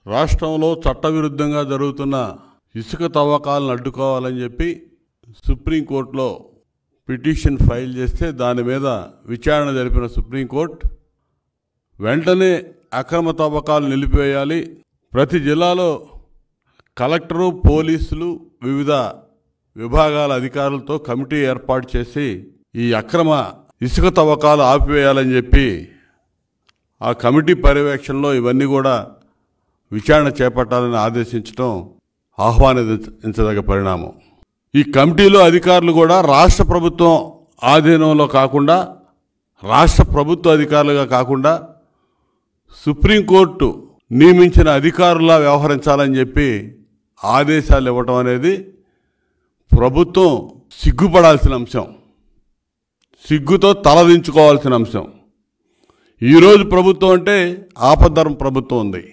రాష్ట్రంలో చట్టవిరుద్ధంగా జరుగుతున్న ఇసుక తవ్వకాలను అడ్డుకోవాలని చెప్పి సుప్రీంకోర్టులో పిటిషన్ ఫైల్ చేస్తే దాని మీద విచారణ జరిపిన సుప్రీంకోర్టు వెంటనే అక్రమ తవ్వకాలు నిలిపివేయాలి, ప్రతి జిల్లాలో కలెక్టరు, పోలీసులు, వివిధ విభాగాల అధికారులతో కమిటీ ఏర్పాటు చేసి ఈ అక్రమ ఇసుక తవ్వకాలు ఆపివేయాలని చెప్పి ఆ కమిటీ పర్యవేక్షణలో ఇవన్నీ కూడా విచారణ చేపట్టాలని ఆదేశించడం ఆహ్వానించదగ్గ పరిణామం. ఈ కమిటీలో అధికారులు కూడా రాష్ట్ర ప్రభుత్వం ఆధీనంలో కాకుండా, రాష్ట్ర ప్రభుత్వ అధికారులుగా కాకుండా సుప్రీంకోర్టు నియమించిన అధికారులా వ్యవహరించాలని చెప్పి ఆదేశాలు ఇవ్వటం అనేది ప్రభుత్వం సిగ్గుపడాల్సిన అంశం, సిగ్గుతో తలదించుకోవాల్సిన అంశం. ఈరోజు ప్రభుత్వం అంటే ఆపద్ధర్మ ప్రభుత్వం ఉంది.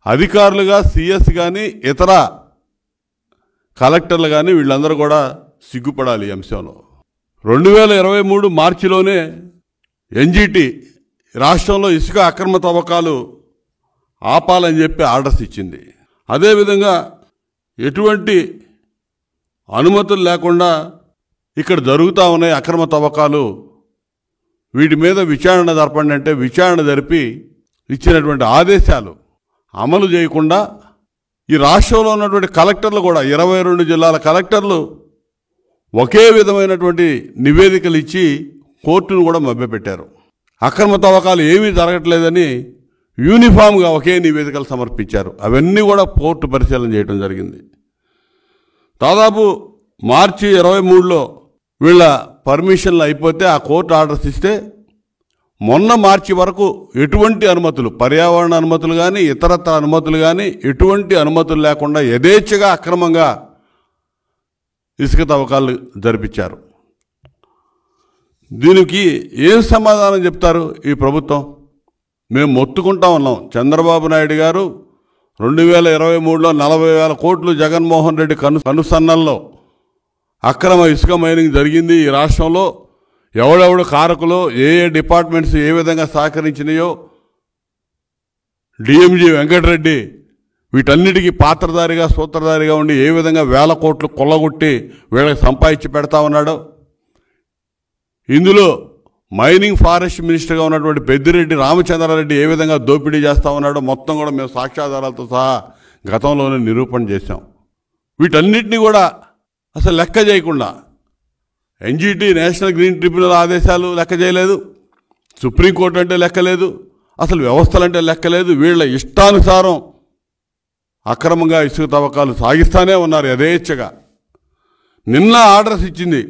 అధికారులుగా సిఎస్ కానీ ఇతర కలెక్టర్లు కానీ వీళ్ళందరూ కూడా సిగ్గుపడాలి ఈ అంశంలో. 2023 మార్చిలోనే ఎన్జిటి రాష్ట్రంలో ఇసుక అక్రమ తవ్వకాలు ఆపాలని చెప్పి ఆర్డర్స్ ఇచ్చింది. అదేవిధంగా ఎటువంటి అనుమతులు లేకుండా ఇక్కడ జరుగుతూ ఉన్నాయి అక్రమ తవ్వకాలు, వీటి మీద విచారణ జరపండి అంటే విచారణ జరిపి ఇచ్చినటువంటి ఆదేశాలు అమలు చేయకుండా ఈ రాష్ట్రంలో ఉన్నటువంటి కలెక్టర్లు కూడా 22 జిల్లాల కలెక్టర్లు ఒకే విధమైనటువంటి నివేదికలు ఇచ్చి కోర్టును కూడా మభ్యపెట్టారు. అక్రమ తవ్వకాలు ఏమీ జరగట్లేదని యూనిఫామ్గా ఒకే నివేదికలు సమర్పించారు. అవన్నీ కూడా కోర్టు పరిశీలన చేయడం జరిగింది. దాదాపు మార్చి 23లో వీళ్ళ పర్మిషన్లు అయిపోతే ఆ కోర్టు ఆర్డర్స్ ఇస్తే మొన్న మార్చి వరకు ఎటువంటి అనుమతులు, పర్యావరణ అనుమతులు కానీ ఇతరత్ర అనుమతులు కానీ ఎటువంటి అనుమతులు లేకుండా యథేచ్ఛగా అక్రమంగా ఇసుక తవ్వకాలు జరిపించారు. దీనికి ఏం సమాధానం చెప్తారు ఈ ప్రభుత్వం? మేము మొత్తుకుంటా ఉన్నాం. చంద్రబాబు నాయుడు గారు 2023లో 40,000 కోట్లు జగన్మోహన్ రెడ్డి కనుసన్నల్లో అక్రమ ఇసుక మైనింగ్ జరిగింది. ఈ రాష్ట్రంలో ఎవడెవడు కారకులో, ఏ ఏ డిపార్ట్మెంట్స్ ఏ విధంగా సహకరించినాయో, డిఎంజీ వెంకటరెడ్డి వీటన్నిటికీ పాత్రధారిగా సూత్రధారిగా ఉండి ఏ విధంగా 1000 కోట్లు కొల్లగొట్టి వీళ్ళకి సంపాదించి పెడతా ఉన్నాడో, ఇందులో మైనింగ్ ఫారెస్ట్ మినిస్టర్గా ఉన్నటువంటి పెద్దిరెడ్డి రామచంద్రారెడ్డి ఏ విధంగా దోపిడీ చేస్తూ ఉన్నాడో మొత్తం కూడా మేము సాక్ష్యాధారాలతో సహా గతంలోనే నిరూపణ చేశాం. వీటన్నిటినీ కూడా అసలు లెక్క చేయకుండా ఎన్జిటి నేషనల్ గ్రీన్ ట్రిబ్యునల్ ఆదేశాలు లెక్క చేయలేదు, సుప్రీంకోర్టు అంటే లెక్కలేదు, అసలు వ్యవస్థలంటే లెక్కలేదు. వీళ్ళ ఇష్టానుసారం అక్రమంగా ఇసుక తవ్వకాలు సాగిస్తూనే ఉన్నారు యథేచ్ఛగా. నిన్న ఆర్డర్స్ ఇచ్చింది,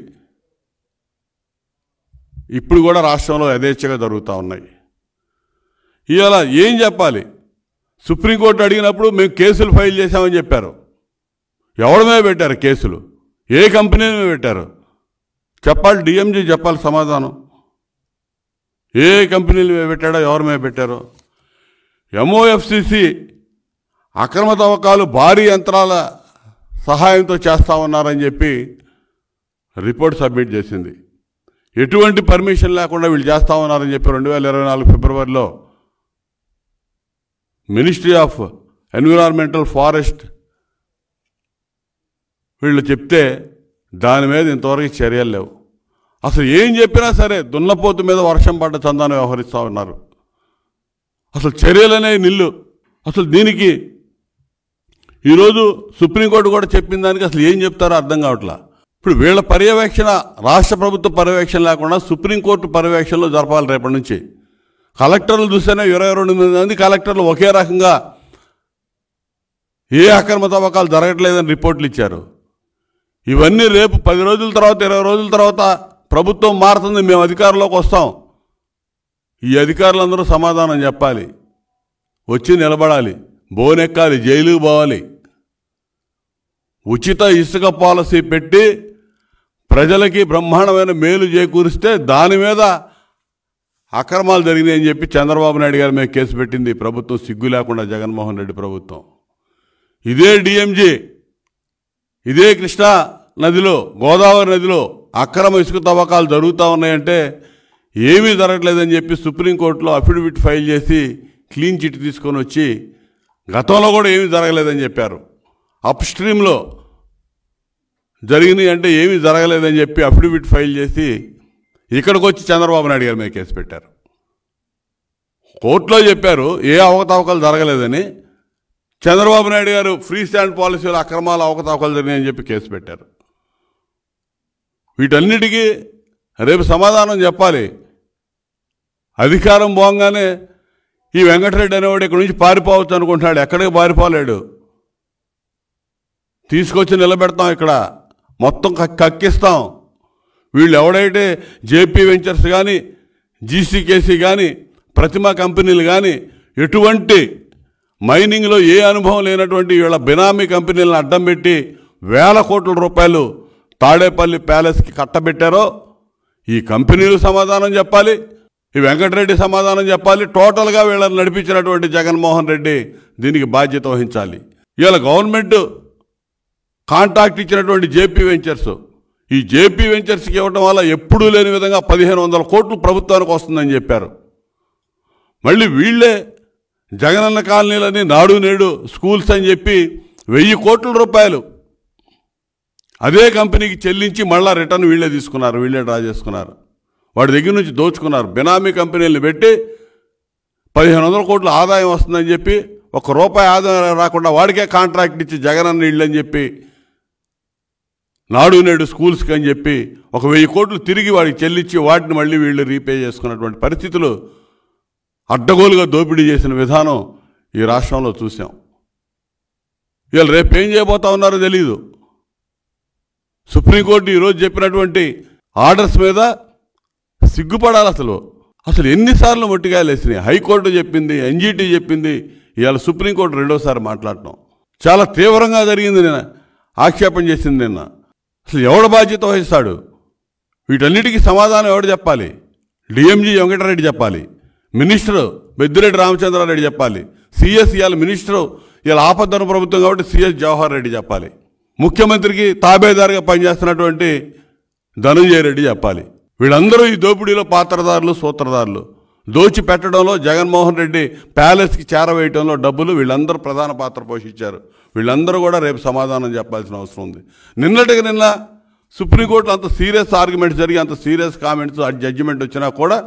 ఇప్పుడు కూడా రాష్ట్రంలో యథేచ్ఛగా జరుగుతూ ఉన్నాయి. ఇవాళ ఏం చెప్పాలి? సుప్రీంకోర్టు అడిగినప్పుడు మేము కేసులు ఫైల్ చేశామని చెప్పారు. ఎవరి మీద పెట్టారు కేసులు? ఏ కంపెనీ మీద పెట్టారు చెప్పాలి. డిఎంజీ చెప్పాలి సమాధానం. ఏ కంపెనీలు మీద పెట్టాడో, ఎవరి మీద పెట్టారో. ఎంఓఎఫ్సిసి అక్రమ తవ్వకాలు భారీ యంత్రాల సహాయంతో చేస్తూ ఉన్నారని చెప్పి రిపోర్ట్ సబ్మిట్ చేసింది. ఎటువంటి పర్మిషన్ లేకుండా వీళ్ళు చేస్తూ ఉన్నారని చెప్పి 2024 ఫిబ్రవరిలో మినిస్ట్రీ ఆఫ్ ఎన్విరాన్మెంటల్ ఫారెస్ట్ వీళ్ళు చెప్తే దాని మీద ఇంతవరకు చర్యలు లేవు. అసలు ఏం చెప్పినా సరే దున్నపోతు మీద వర్షం పడ్డ చందాన్ని వ్యవహరిస్తూ ఉన్నారు. అసలు చర్యలనే నిల్లు. అసలు దీనికి ఈరోజు సుప్రీంకోర్టు కూడా చెప్పిన దానికి అసలు ఏం చెప్తారో అర్థం కావట్లా. ఇప్పుడు వీళ్ళ పర్యవేక్షణ, రాష్ట్ర ప్రభుత్వ పర్యవేక్షణ లేకుండా సుప్రీంకోర్టు పర్యవేక్షణలో జరపాలి రేపటి నుంచి. కలెక్టర్లు చూస్తేనే 22 మంది కలెక్టర్లు ఒకే రకంగా ఏ అక్రమ తవ్వకాలు జరగట్లేదని రిపోర్ట్లు ఇచ్చారు. ఇవన్నీ రేపు 10 రోజుల తర్వాత 20 రోజుల తర్వాత ప్రభుత్వం మారుతుంది, మేము అధికారంలోకి వస్తాం. ఈ అధికారులందరూ సమాధానం చెప్పాలి, వచ్చి నిలబడాలి, బోనెక్కాలి, జైలుకు పోవాలి. ఉచిత ఇసుక పాలసీ పెట్టి ప్రజలకి బ్రహ్మాండమైన మేలు చేకూరిస్తే దాని మీద అక్రమాలు జరిగినాయి అని చెప్పి చంద్రబాబు నాయుడు గారి మీద కేసు పెట్టింది ప్రభుత్వం, సిగ్గు లేకుండా జగన్మోహన్ రెడ్డి ప్రభుత్వం. ఇదే డిఎంజీ ఇదే కృష్ణా నదిలో, గోదావరి నదిలో అక్రమ ఇసుక తవ్వకాలు జరుగుతూ ఉన్నాయంటే ఏమీ జరగట్లేదని చెప్పి సుప్రీంకోర్టులో అఫిడవిట్ ఫైల్ చేసి క్లీన్ చిట్ తీసుకొని వచ్చి గతంలో కూడా ఏమీ జరగలేదని చెప్పారు. అప్ స్ట్రీమ్లో జరిగినాయి అంటే ఏమీ జరగలేదని చెప్పి అఫిడవిట్ ఫైల్ చేసి ఇక్కడికి వచ్చి చంద్రబాబు నాయుడు గారి మీద కేసు పెట్టారు. కోర్టులో చెప్పారు ఏ అవకతవకలు జరగలేదని. చంద్రబాబు నాయుడు గారు ఫ్రీ స్టాండ్ పాలసీలో అక్రమాలు అవకతవకలు జరిగాయని చెప్పి కేసు పెట్టారు. వీటన్నిటికీ రేపు సమాధానం చెప్పాలి. అధికారం పోగానే ఈ వెంకటరెడ్డి అనేవాడు ఇక్కడి నుంచి పారిపోవచ్చు అనుకుంటున్నాడు. ఎక్కడికి పారిపోలేడు. తీసుకొచ్చి నిలబెడతాం, ఇక్కడ మొత్తం కక్కిస్తాం. వీళ్ళు ఎవడైతే జేపీ వెంచర్స్ కానీ, జీసీకేసీ కానీ, ప్రతిమ కంపెనీలు కానీ ఎటువంటి మైనింగ్లో ఏ అనుభవం లేనటువంటి వీళ్ళ బినామీ కంపెనీలను అడ్డం పెట్టి వేల కోట్ల రూపాయలు తాడేపల్లి ప్యాలెస్కి కట్టబెట్టారో ఈ కంపెనీలు సమాధానం చెప్పాలి, ఈ వెంకటరెడ్డి సమాధానం చెప్పాలి. టోటల్గా వీళ్ళని నడిపించినటువంటి జగన్మోహన్ రెడ్డి దీనికి బాధ్యత వహించాలి. ఇవాళ గవర్నమెంట్ కాంట్రాక్ట్ ఇచ్చినటువంటి జేపీ వెంచర్స్, ఈ జేపీ వెంచర్స్కి ఇవ్వడం వల్ల ఎప్పుడూ లేని విధంగా 1500 కోట్లు ప్రభుత్వానికి వస్తుందని చెప్పారు. మళ్ళీ వీళ్ళే జగనన్న కాలనీలని, నాడు నేడు స్కూల్స్ అని చెప్పి 1000 కోట్ల రూపాయలు అదే కంపెనీకి చెల్లించి మళ్ళా రిటర్న్ వీళ్ళే తీసుకున్నారు, వీళ్ళే డ్రా చేసుకున్నారు. వాడి దగ్గర నుంచి దోచుకున్నారు. బినామీ కంపెనీలను పెట్టి 1500 కోట్ల ఆదాయం వస్తుందని చెప్పి ₹1 ఆదాయం రాకుండా వాడికే కాంట్రాక్ట్ ఇచ్చి జగనన్న ఇళ్ళు అని చెప్పి, నాడు నేడు స్కూల్స్కి అని చెప్పి 1000 కోట్లు తిరిగి వాడికి చెల్లించి వాటిని మళ్ళీ వీళ్ళు రీపే చేసుకున్నటువంటి పరిస్థితులు, అడ్డగోలుగా దోపిడీ చేసిన విధానం ఈ రాష్ట్రంలో చూసాం. వీళ్ళు రేపు ఏం చేయబోతా ఉన్నారో తెలీదు. సుప్రీంకోర్టు ఈరోజు చెప్పినటువంటి ఆర్డర్స్ మీద సిగ్గుపడాలి. అసలు ఎన్నిసార్లు మొట్టికాయలు వేసినాయి. హైకోర్టు చెప్పింది, ఎన్జీటీ చెప్పింది, ఇవాళ సుప్రీంకోర్టు రెండోసారి మాట్లాడటం చాలా తీవ్రంగా జరిగింది. నేను ఆక్షేపణ చేసింది నిన్న. అసలు ఎవడు బాధ్యత వహిస్తాడు? వీటన్నిటికీ సమాధానం ఎవడు చెప్పాలి? డిఎంజీ వెంకటరెడ్డి చెప్పాలి, మినిస్టరు బెద్దిరెడ్డి రామచంద్రారెడ్డి చెప్పాలి, సిఎస్ ఇవాళ మినిస్టరు ఇవాళ ఆపద్ధర్మ ప్రభుత్వం కాబట్టి సిఎస్ జవహర్ రెడ్డి చెప్పాలి, ముఖ్యమంత్రికి తాబేదారుగా పనిచేస్తున్నటువంటి ధనంజయ రెడ్డి చెప్పాలి. వీళ్ళందరూ ఈ దోపిడీలో పాత్రదారులు, సూత్రధారులు. దోచి పెట్టడంలో, జగన్మోహన్ రెడ్డి ప్యాలెస్కి చేరవేయడంలో డబ్బులు వీళ్ళందరూ ప్రధాన పాత్ర పోషించారు. వీళ్ళందరూ కూడా రేపు సమాధానం చెప్పాల్సిన అవసరం ఉంది. నిన్నటికి నిన్న సుప్రీంకోర్టులో అంత సీరియస్ ఆర్గ్యుమెంట్స్ జరిగి, అంత సీరియస్ కామెంట్స్, జడ్జిమెంట్ వచ్చినా కూడా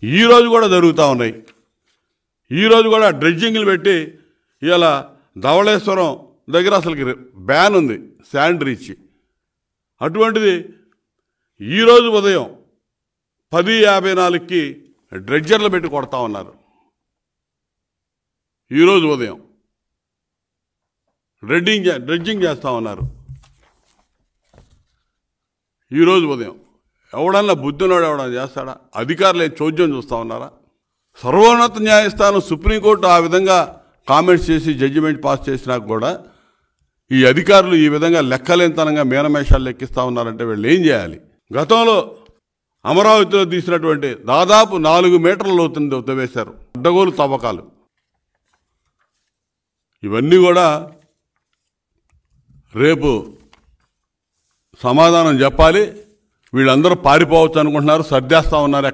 ఈరోజు కూడా జరుగుతూ ఉన్నాయి. ఈరోజు కూడా డ్రెడ్జింగ్లు పెట్టి ఇలా ధవళేశ్వరం దగ్గర అసలుకి బ్యాన్ ఉంది శాండ్ రీచ్. అటువంటిది ఈరోజు ఉదయం 10:54కి డ్రెడ్జర్లు పెట్టి కొడతా ఉన్నారు. ఈరోజు ఉదయం డ్రెడ్జింగ్ చేస్తూ ఉన్నారు. ఈరోజు ఉదయం ఎవడన్నా బుద్ధినోడు ఎవడన్నా చేస్తాడా? అధికారులు ఏం చోద్యం చూస్తూ ఉన్నారా? సర్వోన్నత న్యాయస్థానం సుప్రీంకోర్టు ఆ విధంగా కామెంట్స్ చేసి జడ్జిమెంట్ పాస్ చేసినా కూడా ఈ అధికారులు ఈ విధంగా లెక్కలేనితనంగా మీనమేషాలు లెక్కిస్తూ ఉన్నారంటే వీళ్ళు ఏం చేయాలి? గతంలో అమరావతిలో తీసినటువంటి దాదాపు 4 మీటర్ల లోతుని తవ్వేశారు, అడ్డగోలు తవ్వకాలు. ఇవన్నీ కూడా రేపు సమాధానం చెప్పాలి. వీళ్ళందరూ పారిపోవచ్చు అనుకుంటున్నారు, సర్దేస్తూ ఉన్నారు.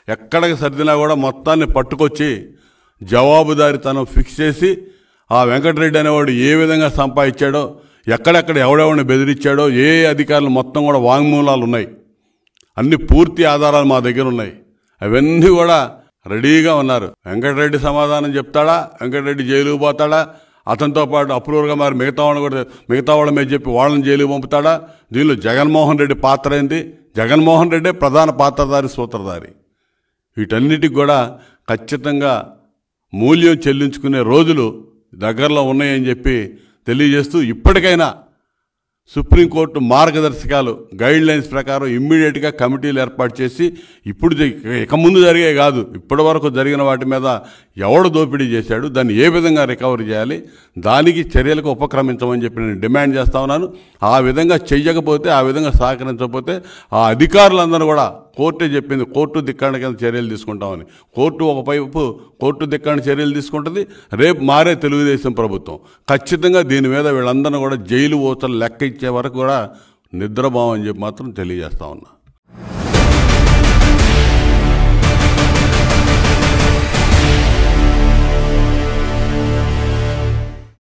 ఎక్కడికి సర్దినా కూడా మొత్తాన్ని పట్టుకొచ్చి జవాబుదారీతనం ఫిక్స్ చేసి ఆ వెంకటరెడ్డి అనేవాడు ఏ విధంగా సంపాదించాడో, ఎక్కడెక్కడ ఎవడెవడిని బెదిరించాడో, ఏ అధికారులు మొత్తం కూడా వాంగ్మూలాలు ఉన్నాయి. అన్ని పూర్తి ఆధారాలు మా దగ్గర ఉన్నాయి. అవన్నీ కూడా రెడీగా ఉన్నారు. వెంకటరెడ్డి సమాధానం చెప్తాడా? వెంకటరెడ్డి జైలుకు పోతాడా? అతనితో పాటు అప్రూవర్గా మరి మిగతా వాళ్ళ మీద చెప్పి వాళ్ళని జైలుకు పంపుతాడా? దీనిలో జగన్మోహన్ రెడ్డి పాత్ర ఏంటి? జగన్మోహన్ రెడ్డే ప్రధాన పాత్రధారి, సూత్రధారి. వీటన్నిటికి కూడా ఖచ్చితంగా మూల్యం చెల్లించుకునే రోజులు దగ్గరలో ఉన్నాయని చెప్పి తెలియజేస్తూ, ఇప్పటికైనా సుప్రీంకోర్టు మార్గదర్శకాలు, గైడ్ లైన్స్ ప్రకారం ఇమ్మీడియట్గా కమిటీలు ఏర్పాటు చేసి, ఇక ముందు జరిగే కాదు, ఇప్పటి వరకు జరిగిన వాటి మీద ఎవడు దోపిడీ చేశాడు, దాన్ని ఏ విధంగా రికవరీ చేయాలి, దానికి చర్యలకు ఉపక్రమించమని చెప్పి నేను డిమాండ్ చేస్తా ఉన్నాను. ఆ విధంగా చెయ్యకపోతే, ఆ విధంగా సహకరించకపోతే ఆ అధికారులందరూ కూడా కోర్టే చెప్పింది, కోర్టు ధిక్కరణ కింద చర్యలు తీసుకుంటామని. కోర్టు ధిక్కరణ చర్యలు తీసుకుంటుంది. రేపు మారే తెలుగుదేశం ప్రభుత్వం ఖచ్చితంగా దీని మీద వీళ్ళందరినీ కూడా జైలు ఊచలు లెక్క ఇచ్చే వరకు కూడా నిద్రపోమని చెప్పి మాత్రం తెలియజేస్తా ఉన్నా.